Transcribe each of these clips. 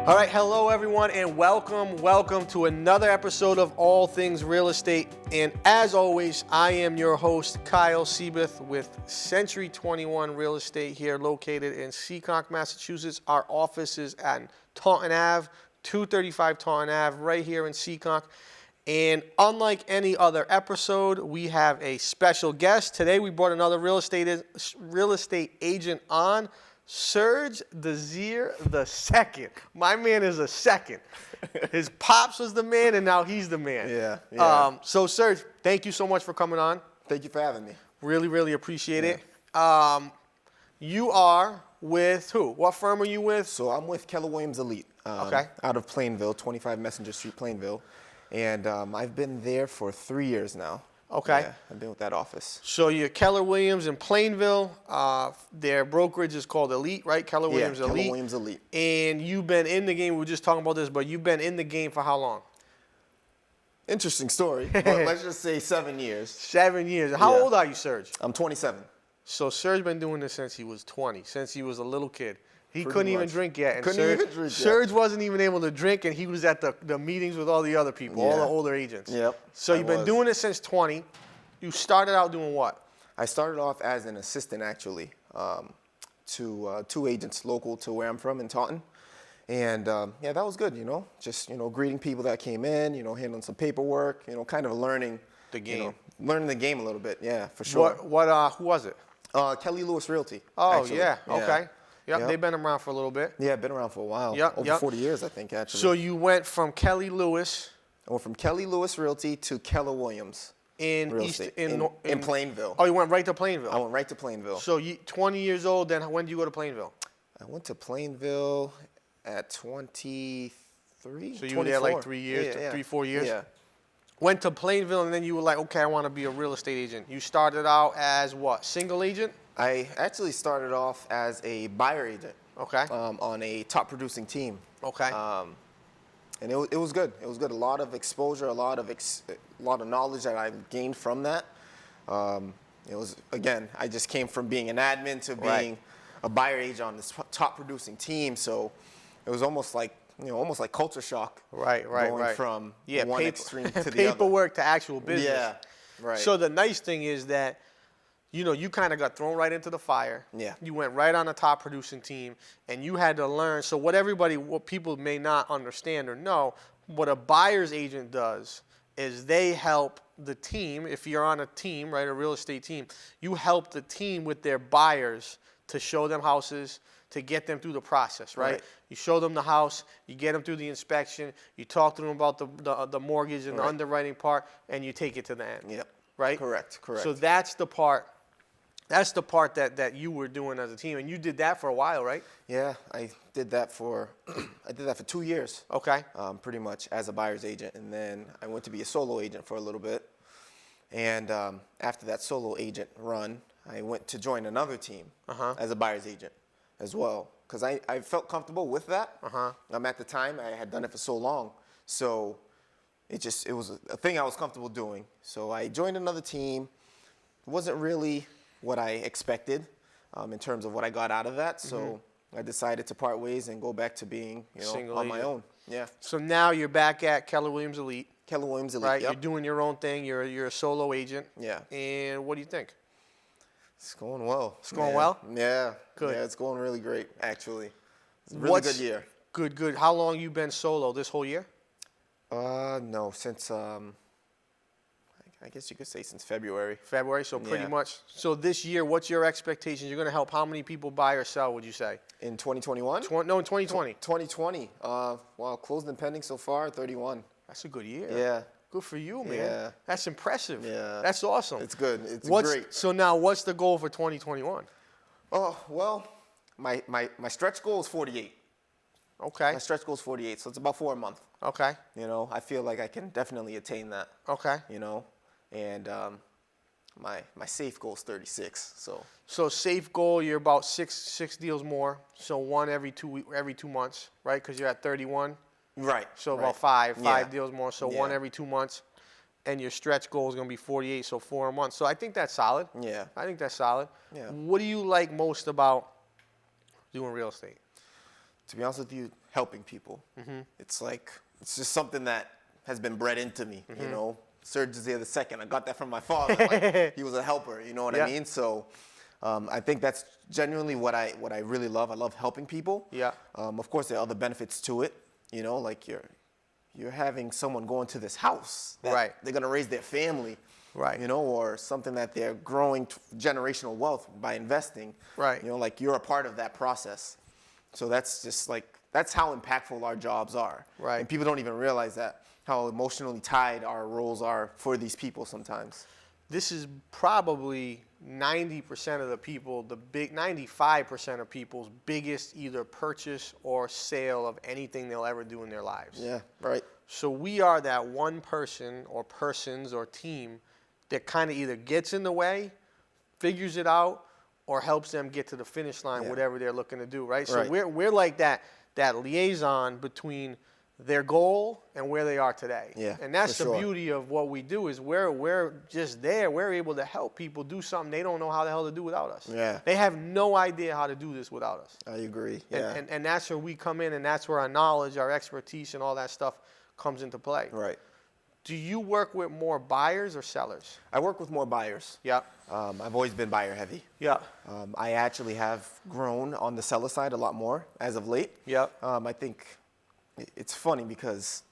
All right, hello everyone, and welcome to another episode of All Things Real Estate. And as always, I am your host, Kyle Seyboth with Century 21 Real Estate here located in Seekonk, Massachusetts. Our office is at Taunton Ave, 235 Taunton Ave, right here in Seekonk. And unlike any other episode, we have a special guest. Today we brought another real estate agent on, Serge Desir II. My man is a second. His pops was the man, and now he's the man. Yeah. So, Serge, thank you so much for coming on. Thank you for having me. Really appreciate it. You are with who? What firm are you with? So I'm with Keller Williams Elite. Okay. Out of Plainville, 25 Messenger Street, Plainville. And I've been there for 3 years now. Okay. Yeah, I've been with that office. So you're Keller Williams in Plainville. Their brokerage is called Elite, right? Keller Williams Elite. Keller Williams Elite. And you've been in the game. We were just talking about this, but you've been in the game for how long? Interesting story, but let's just say 7 years. 7 years. How old are you, Serge? I'm 27. So Serge been doing this since he was 20, since he was a little kid. He Pretty couldn't even much. drink yet. And Couldn't even drink yet. Serge wasn't even able to drink, and he was at the meetings with all the other people, all the older agents. Yep. So you've been doing it since 20. You started out doing what? I started off as an assistant, actually, to two agents local to where I'm from in Taunton. And, yeah, that was good, you know. Just, greeting people that came in, handling some paperwork, kind of learning. The game. Learning the game a little bit, yeah, for sure. Who was it? Kelly Lewis Realty. Oh, actually. yeah, okay. Yep. They've been around for a little bit. Yeah, been around for a while. Yep, Over 40 years, I think, actually. So you went from Kelly Lewis. I went from Kelly Lewis Realty to Keller Williams in Plainville. Oh, you went right to Plainville. I went right to Plainville. So you 20 years old. Then when did you go to Plainville? I went to Plainville at 23. So you were there like 3 years, 3-4 years. Yeah. Went to Plainville, and then you were like, okay, I want to be a real estate agent. You started out as what? Single agent? I actually started off as a buyer agent. Okay. On a top producing team. Okay. And it was good. It was good. A lot of exposure, a lot of knowledge that I gained from that. It was, again, I just came from being an admin to being a buyer agent on this top producing team. So it was almost like culture shock. Right. Going from one extreme to the other. Paperwork to actual business. Yeah. Right. So the nice thing is that, you kind of got thrown right into the fire. Yeah. You went right on the top producing team, and you had to learn. So what people may not understand or know, what a buyer's agent does is they help the team. If you're on a team, right, a real estate team, you help the team with their buyers to show them houses, to get them through the process, right? You show them the house, you get them through the inspection, you talk to them about the mortgage and the underwriting part, and you take it to the end. Yep. Right? Correct. So that's the part. That's the part that you were doing as a team, and you did that for a while, right? Yeah, I did that for 2 years. Okay. Pretty much as a buyer's agent, and then I went to be a solo agent for a little bit. And after that solo agent run, I went to join another team as a buyer's agent as well, because I felt comfortable with that. At the time, I had done it for so long, so it was a thing I was comfortable doing. So I joined another team. It wasn't really what I expected in terms of what I got out of that. So I decided to part ways and go back to being on my own. Yeah. So now you're back at Keller Williams Elite. Keller Williams Elite. Right. Yep. You're doing your own thing. You're a solo agent. Yeah. And what do you think? It's going well. It's going well? Yeah. Good. Yeah, it's going really great, actually. It's a really good year. Good. How long you been solo? This whole year? No, since I guess you could say since February. February, so pretty much. So this year, what's your expectations? You're going to help how many people buy or sell, would you say? In 2021? No, in 2020. 2020. Well, closed and pending so far, 31. That's a good year. Yeah. Good for you, man. Yeah. That's impressive. Yeah. That's awesome. It's good. It's great. So now, what's the goal for 2021? Oh, well, my stretch goal is 48. Okay. My stretch goal is 48, so it's about 4 a month. Okay. I feel like I can definitely attain that. Okay. And my safe goal is 36. So safe goal, you're about six deals more. So one every 2 months, right? Because you're at 31. Right. So about five deals more. So one every 2 months, and your stretch goal is going to be 48. So 4 a month. So I think that's solid. Yeah. I think that's solid. Yeah. What do you like most about doing real estate? to be honest with you, helping people. It's just something that has been bred into me, you know. Serge Desir II, I got that from my father. Like, he was a helper, you know what I mean? So I think that's genuinely what I really love. I love helping people. Yeah. Of course, there are other benefits to it, you know, like you're having someone go into this house that they're going to raise their family. Right. You know, or something that they're growing generational wealth by investing. Right. You know, like you're a part of that process. So that's just like, that's how impactful our jobs are. Right. And people don't even realize that, how emotionally tied our roles are for these people sometimes. This is probably 90% of the people, 95% of people's biggest either purchase or sale of anything they'll ever do in their lives. Yeah, right. So we are that one person or persons or team that kind of either gets in the way, figures it out, or helps them get to the finish line, whatever they're looking to do, right? So we're like that liaison between their goal and where they are today. Yeah, and that's the beauty of what we do is we're just there. We're able to help people do something they don't know how the hell to do without us. Yeah. They have no idea how to do this without us. I agree, yeah. And that's where we come in, and that's where our knowledge, our expertise, and all that stuff comes into play. Right. Do you work with more buyers or sellers? I work with more buyers. Yeah. I've always been buyer heavy. Yeah. I actually have grown on the seller side a lot more as of late. Yeah. I think it's funny because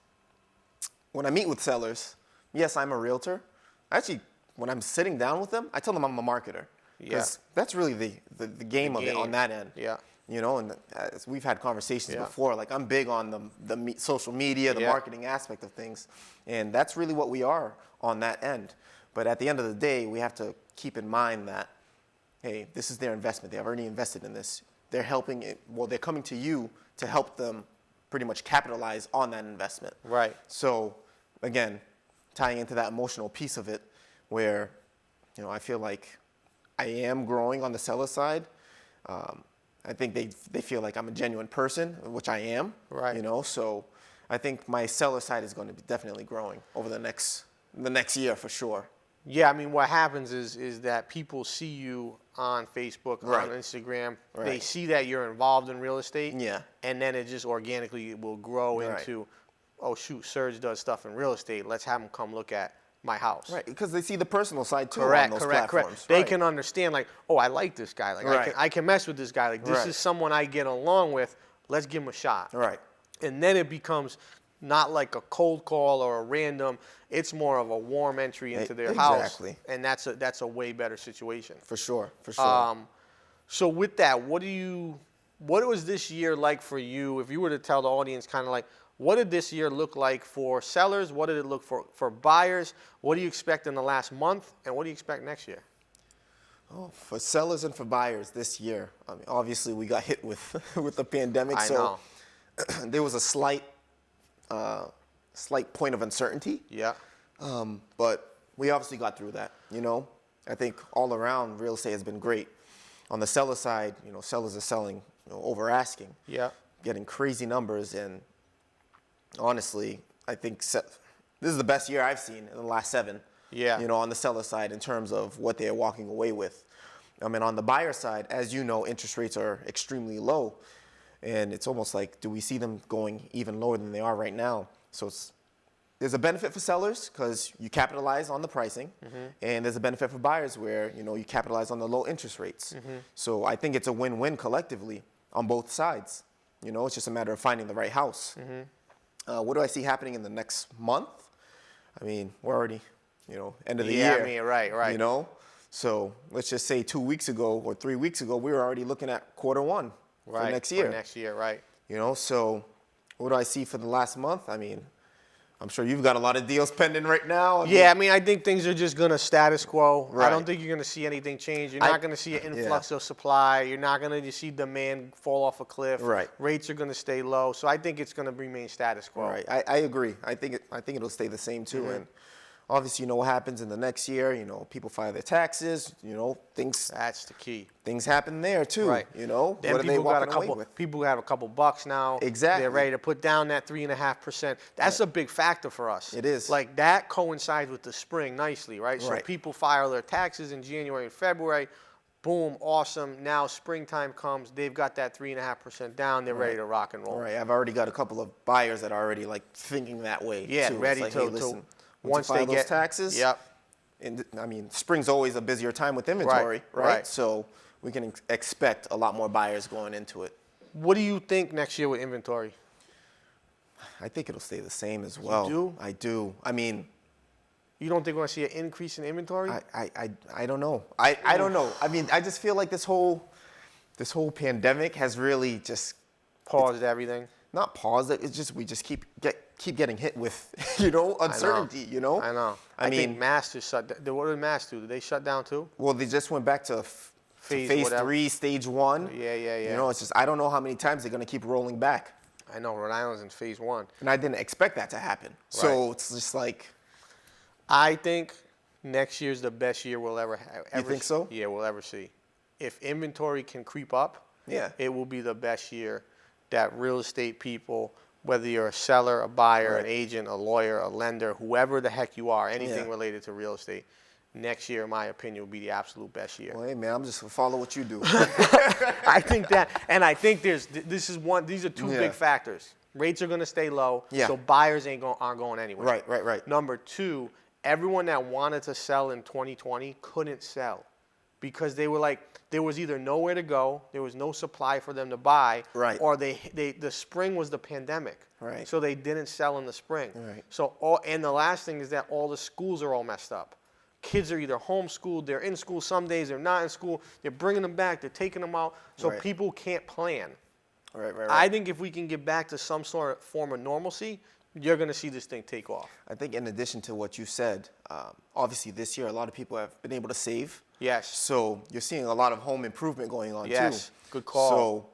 when I meet with sellers, yes, I'm a realtor. Actually, when I'm sitting down with them, I tell them I'm a marketer. Because that's really the game of it on that end. Yeah. You know, and as we've had conversations before, like I'm big on the social media, the marketing aspect of things. And that's really what we are on that end. But at the end of the day, we have to keep in mind that, hey, this is their investment. They've already invested in this. They're helping it. Well, they're coming to you to help them pretty much capitalize on that investment. Right. So, again, tying into that emotional piece of it where, you know, I feel like I am growing on the seller side. I think they feel like I'm a genuine person, which I am. Right. You know, so I think my seller side is going to be definitely growing over the next year for sure. Yeah, I mean, what happens is that people see you on Facebook, on Instagram. Right. They see that you're involved in real estate. Yeah. And then it just organically will grow into, oh shoot, Serge does stuff in real estate. Let's have him come look at my house. Right, because they see the personal side too on those platforms. Correct. They can understand, like, oh, I like this guy. Like, I can mess with this guy. Like, this is someone I get along with. Let's give him a shot. Right. And then it becomes not like a cold call or a random. It's more of a warm entry into their house. Exactly. And that's a way better situation. For sure. For sure. So with that, what was this year like for you? If you were to tell the audience kind of like, what did this year look like for sellers? What did it look for buyers? What do you expect in the last month? And what do you expect next year? Oh, for sellers and for buyers this year, I mean, obviously we got hit with the pandemic. I know. There was a slight point of uncertainty. Yeah. But we obviously got through that, you know. I think all around real estate has been great. On the seller side, you know, sellers are selling, you know, over asking. Yeah. Getting crazy numbers, and honestly, I think this is the best year I've seen in the last 7. Yeah. You know, on the seller side in terms of what they're walking away with. I mean, on the buyer side, as you know, interest rates are extremely low. And it's almost like, do we see them going even lower than they are right now? So there's a benefit for sellers because you capitalize on the pricing. And there's a benefit for buyers where, you know, you capitalize on the low interest rates. So I think it's a win-win collectively on both sides. You know, it's just a matter of finding the right house. What do I see happening in the next month? I mean, we're already, you know, end of the year. Yeah, I mean, right. You know, so let's just say 2 weeks ago or 3 weeks ago, we were already looking at Q1 for next year. For next year, right. You know, so what do I see for the last month? I mean, I'm sure you've got a lot of deals pending right now. I mean, I think things are just going to status quo. Right. I don't think you're going to see anything change. You're not going to see an influx of supply. You're not going to see demand fall off a cliff. Right. Rates are going to stay low. So I think it's going to remain status quo. Right. I agree. I think it'll stay the same too. And obviously, you know what happens in the next year. You know, people file their taxes. You know, things. That's the key. Things happen there too. Right. You know, then what are they walking away with? People have a couple bucks now. Exactly. They're ready to put down that 3.5%. That's a big factor for us. It is. Like that coincides with the spring nicely, right? So people file their taxes in January and February. Boom, awesome. Now springtime comes, they've got that 3.5% down. They're ready to rock and roll. Right. I've already got a couple of buyers that are already like thinking that way. Yeah, too. ready like, to, hey, listen, once file they those get taxes. Yep. And I mean, spring's always a busier time with inventory, right? So we can expect a lot more buyers going into it. What do you think next year with inventory? I think it'll stay the same as well. You do? I do. I mean, you don't think we're going to see an increase in inventory? I don't know. I don't know. I mean, I just feel like this whole pandemic has really just paused everything. Not paused it. It's just we just keep getting hit with uncertainty. I know. I mean, Mass just shut down. What did Mass do? Did they shut down too? Well, they just went back to phase 3, stage 1. Yeah. It's just I don't know how many times they're gonna keep rolling back. I know Rhode Island's in phase 1, and I didn't expect that to happen. So it's just like. I think next year's the best year we'll ever have. You think so? Yeah, we'll ever see. If inventory can creep up, it will be the best year that real estate people, whether you're a seller, a buyer, an agent, a lawyer, a lender, whoever the heck you are, anything related to real estate, next year, in my opinion, will be the absolute best year. Well, hey, man, I'm just going to follow what you do. I think that, and I think these are two big factors. Rates are going to stay low, so buyers aren't going anywhere. Right. Number 2, everyone that wanted to sell in 2020 couldn't sell because they were like, there was either nowhere to go, there was no supply for them to buy, or the spring was the pandemic, so they didn't sell in the spring. So, and the last thing is that all the schools are all messed up. Kids are either homeschooled, they're in school some days, they're not in school, they're bringing them back, they're taking them out, so people can't plan. I think if we can get back to some sort of form of normalcy, you're going to see this thing take off. I think in addition to what you said, obviously this year a lot of people have been able to save. Yes. So you're seeing a lot of home improvement going on too. Yes, good call. So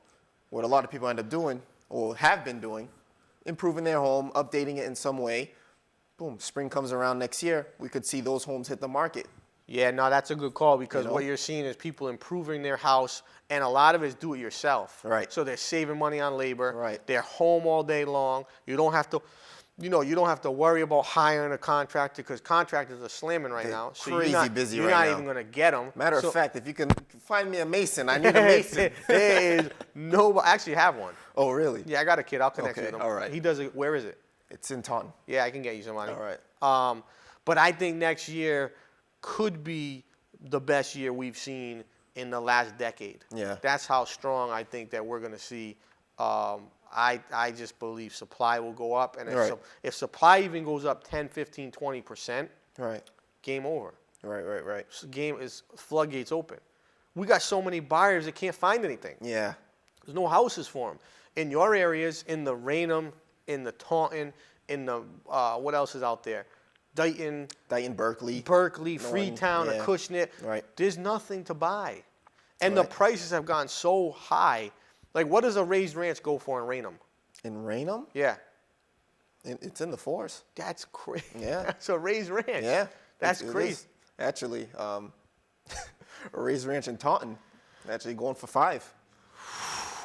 what a lot of people end up doing, or have been doing, improving their home, updating it in some way. Boom, spring comes around next year, we could see those homes hit the market. Yeah, no, that's a good call because what you're seeing is people improving their house, and a lot of it is do it yourself. So they're saving money on labor. They're home all day long. You don't have to, you don't have to worry about hiring a contractor because contractors are slamming right now. So crazy busy right now. You're not even going to get them. Matter of fact, if you can find me a mason, I need a mason. There is nobody. I actually have one. Oh, really? Yeah, I got a kid. I'll connect you with him. All right. He does it. Where is it? It's in Taunton. Yeah, I can get you some money. All right. But I think next year could be the best year we've seen in the last decade. Yeah. That's how strong I think that we're going to see. I just believe supply will go up. And if supply even goes up 10, 15, 20%, game over. Right. So game is floodgates open. We got so many buyers that can't find anything. Yeah. There's no houses for them. In your areas, in the Raynham, in the Taunton, in the, what else is out there? Dayton, Berkeley, Freetown, Acushnet. There's nothing to buy. And the prices have gone so high. Like, what does a raised ranch go for in Raynham? In Raynham? Yeah. It's in the 4s. That's crazy. Yeah. That's a raised ranch. Yeah. That's crazy. Actually, a raised ranch in Taunton, actually going for 5.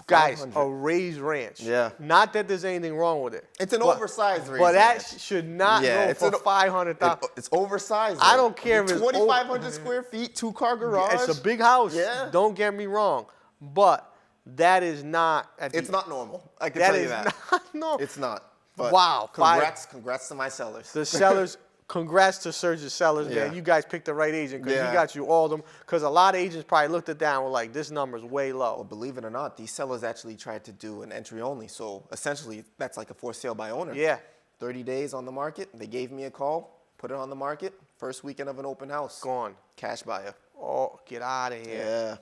Guys, a raised ranch. Yeah. Not that there's anything wrong with it. It's an oversized raised but that ranch. should not go for $500,000. It's oversized. I don't care if it's 2,500 square feet, 2-car garage. It's a big house. Yeah. Don't get me wrong. But that is not. It's not normal. I can tell you that. Not normal. It's not. But wow. Congrats to my sellers. The sellers. Congrats to Serge's sellers, man. You guys picked the right agent because he got you all of them. Because a lot of agents probably looked at that and were like, this number's way low. Well, believe it or not, these sellers actually tried to do an entry only. So essentially, that's like a for sale by owner. Yeah. 30 days on the market. They gave me a call, put it on the market. First weekend of an open house. Gone. Cash buyer. Oh, get out of here. Yeah.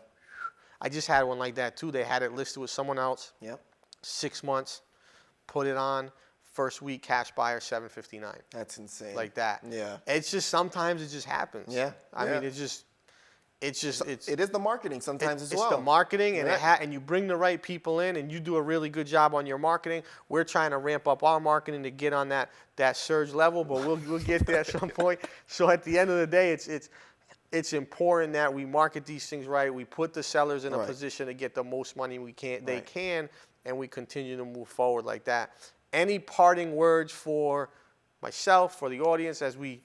I just had one like that too. They had it listed with someone else. Yep. 6 months, put it on. First week, cash buyer, $759. That's insane. Like that. Yeah. It's just sometimes it just happens. Yeah. I mean, it is the marketing sometimes as well. It's the marketing, and and you bring the right people in, and you do a really good job on your marketing. We're trying to ramp up our marketing to get on that Surge level, but we'll get there at some point. So at the end of the day, it's important that we market these things right. We put the sellers in a position to get the most money they can, and we continue to move forward like that. Any parting words for myself, for the audience, as we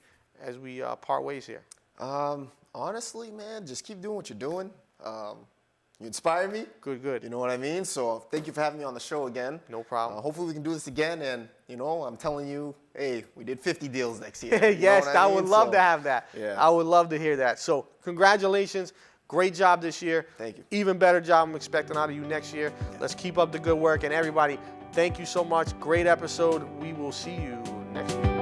part ways here? Honestly, man, just keep doing what you're doing. You inspire me. Good. You know what I mean? So thank you for having me on the show again. No problem. Hopefully we can do this again. And, I'm telling you, hey, we did 50 deals next year. Yes, I would love to have that. Yeah. I would love to hear that. So congratulations. Great job this year. Thank you. Even better job I'm expecting out of you next year. Yeah. Let's keep up the good work. And everybody, thank you so much. Great episode. We will see you next week.